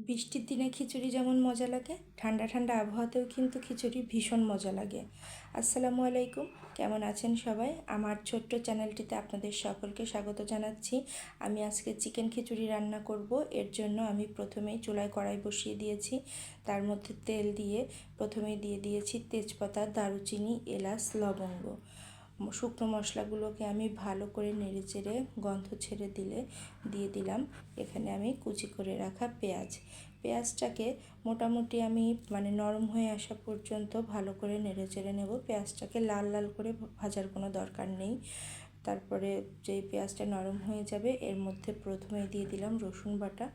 বৃষ্টির দিনে খিচুড়ি যেমন মজা লাগে, ঠান্ডা ঠান্ডা আবহাওয়াতেও কিন্তু খিচুড়ি ভীষণ মজা লাগে। আসসালামু আলাইকুম, কেমন আছেন সবাই? আমার ছোট্ট চ্যানেলটিতে আপনাদের সকলকে স্বাগত জানাচ্ছি। আমি আজকে চিকেন খিচুড়ি রান্না করব। এর জন্য আমি প্রথমেই চুলায় কড়াই বসিয়ে দিয়েছি। তার মধ্যে তেল দিয়ে প্রথমেই দিয়ে দিয়েছি তেজপাতা, দারুচিনি, এলাচ, লবঙ্গ। শুকনো মশলাগুলোকে আমি ভালো করে নেড়েচেড়ে গন্ধ ছেড়ে দিয়ে দিলাম এখানে আমি কুচি করে রাখা পেঁয়াজটাকে মোটামুটি আমি নরম হয়ে আসা পর্যন্ত ভালো করে নেড়েচেড়ে নেব। পেঁয়াজটাকে লাল লাল করে ভাজার কোনো দরকার নেই। তারপরে যেই পেঁয়াজটা নরম হয়ে যাবে এর মধ্যে প্রথমে দিয়ে দিলাম রসুন বাটা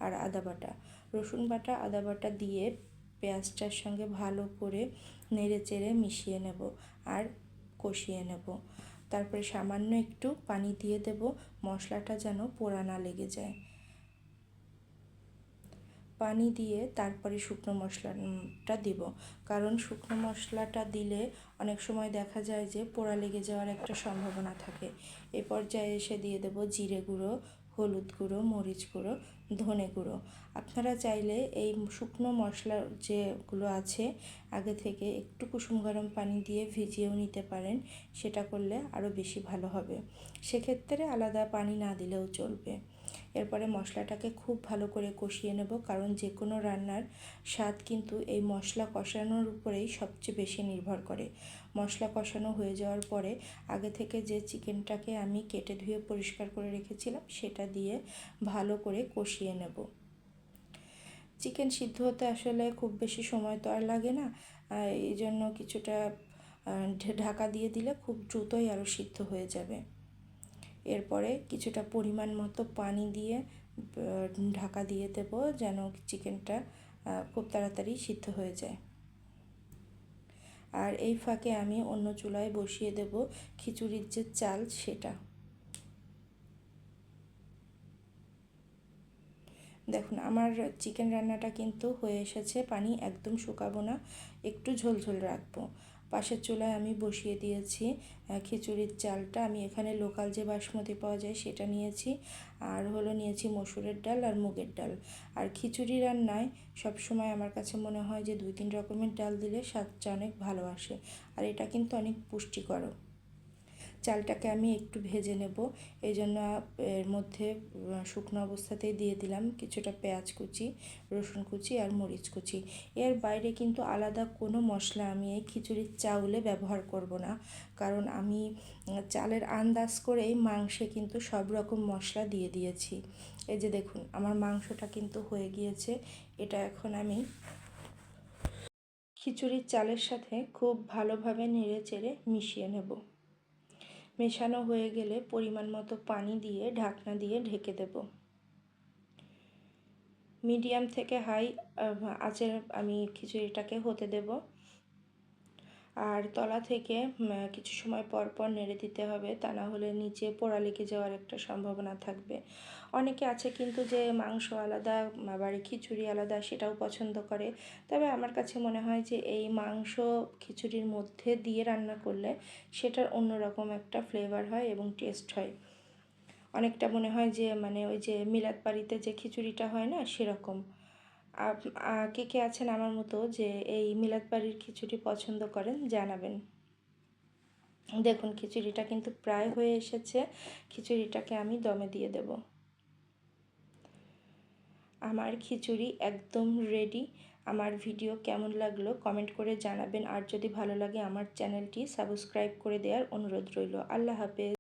আর আদা বাটা। রসুন বাটা আদা বাটা দিয়ে পেঁয়াজটার সঙ্গে ভালো করে নেড়েচেড়ে মিশিয়ে নেব আর কষিয়ে নেব। তারপরে সামান্য একটু পানি দিয়ে দেব, মশলাটা যেন পোড়া না লেগে যায়। পানি দিয়ে তারপরে শুকনো মশলাটা দিব, কারণ শুকনো মশলাটা দিলে অনেক সময় দেখা যায় যে পোড়া লেগে যাওয়ার একটা সম্ভাবনা থাকে। এ পর্যায়ে এসে দিয়ে দেব জিরে গুঁড়ো, হলুদ গুঁড়ো, মরিচ গুঁড়ো, ধনে গুঁড়ো। আপনারা চাইলে এই শুকনো মশলা যেগুলো আছে আগে থেকে একটু কুসুম গরম পানি দিয়ে ভিজিয়েও নিতে পারেন, সেটা করলে আরও বেশি ভালো হবে। সেক্ষেত্রে আলাদা পানি না দিলেও চলবে। এরপরে মশলাটাকে খুব ভালো করে কষিয়ে নেব, কারণ যে কোনো রান্নার স্বাদ কিন্তু এই মশলা কষানোর উপরেই সবচেয়ে বেশি নির্ভর করে। মশলা কষানো হয়ে যাওয়ার পরে আগে থেকে যে চিকেনটাকে আমি কেটে ধুয়ে পরিষ্কার করে রেখেছিলাম সেটা দিয়ে ভালো করে কষিয়ে নেব। চিকেন সিদ্ধ হতে আসলে খুব বেশি সময় তো আর লাগে না, এই জন্য কিছুটা ঢাকা দিয়ে দিলে খুব দ্রুতই আরও সিদ্ধ হয়ে যাবে। এরপরে কিছুটা পরিমাণ মতো পানি দিয়ে ঢাকা দিয়ে দেব, যেন চিকেনটা খুব তাড়াতাড়ি সিদ্ধ হয়ে যায়। আর এই ফাঁকে আমি অন্য চুলায় বসিয়ে দেব খিচুড়ির যে চাল সেটা। দেখুন আমার চিকেন রান্নাটা কিন্তু হয়ে এসেছে, পানি একদম শুকাবো না, একটু ঝোলঝোল রাখবো। পাশের চুলায় আমি বসিয়ে দিয়েছি খিচুড়ির চালটা। আমি এখানে লোকাল যে বাসমতি পাওয়া যায় সেটা নিয়েছি, আর নিয়েছি মসুরের ডাল আর মুগের ডাল। আর খিচুড়ি রান্নায় সবসময় আমার কাছে মনে হয় যে 2-3 রকমের ডাল দিলে স্বাদটা অনেক ভালো আসে, আর এটা কিন্তু অনেক পুষ্টিকরও। চালটাকে আমি একটু ভেজে নেব, এই জন্য এর মধ্যে শুকনো অবস্থাতেই দিয়ে দিলাম কিছুটা পেঁয়াজ কুচি, রসুন কুচি আর মরিচ কুচি। এর বাইরে কিন্তু আলাদা কোনো মশলা আমি এই খিচুড়ির চাউলে ব্যবহার করব না, কারণ আমি চালের আন্দাজ করেই মাংসে কিন্তু সব রকম মশলা দিয়ে দিয়েছি। এই যে দেখুন আমার মাংসটা কিন্তু হয়ে গিয়েছে। এটা এখন আমি খিচুড়ির চালের সাথে খুব ভালোভাবে নেড়ে চেড়ে মিশিয়ে নেব। মেশানো হয়ে গেলে পরিমাণ মতো পানি দিয়ে ঢাকনা দিয়ে ঢেকে দেব। মিডিয়াম থেকে হাই আঁচে আমি খিচুড়িটাকে হতে দেব, আর তলা থেকে কিছু সময় পর পর নেড়ে দিতে হবে, তা না হলে নিচে পোড়া লেগে যাওয়ার একটা সম্ভাবনা থাকবে। অনেকে আছে কিন্তু যে মাংস আলাদা আবার খিচুড়ি আলাদা সেটাও পছন্দ করে, তবে আমার কাছে মনে হয় যে এই মাংস খিচুড়ির মধ্যে দিয়ে রান্না করলে সেটার অন্যরকম একটা ফ্লেভার হয় এবং টেস্ট হয়। অনেকটা মনে হয় যে ওই যে মিলাদ বাড়িতে যে খিচুড়িটা হয় না সেরকম। কে কে আছেন আমার মতো যে এই মিলাদ বাড়ির খিচুড়ি পছন্দ করেন জানাবেন। দেখুন খিচুড়িটা কিন্তু প্রায় হয়ে এসেছে, খিচুড়িটাকে আমি দমে দিয়ে দেব। আমার খিচুড়ি একদম রেডি। আমার ভিডিও কেমন লাগলো কমেন্ট করে জানাবেন, আর যদি ভালো লাগে আমার চ্যানেলটি সাবস্ক্রাইব করে দেওয়ার অনুরোধ রইল। আল্লাহ হাফেজ।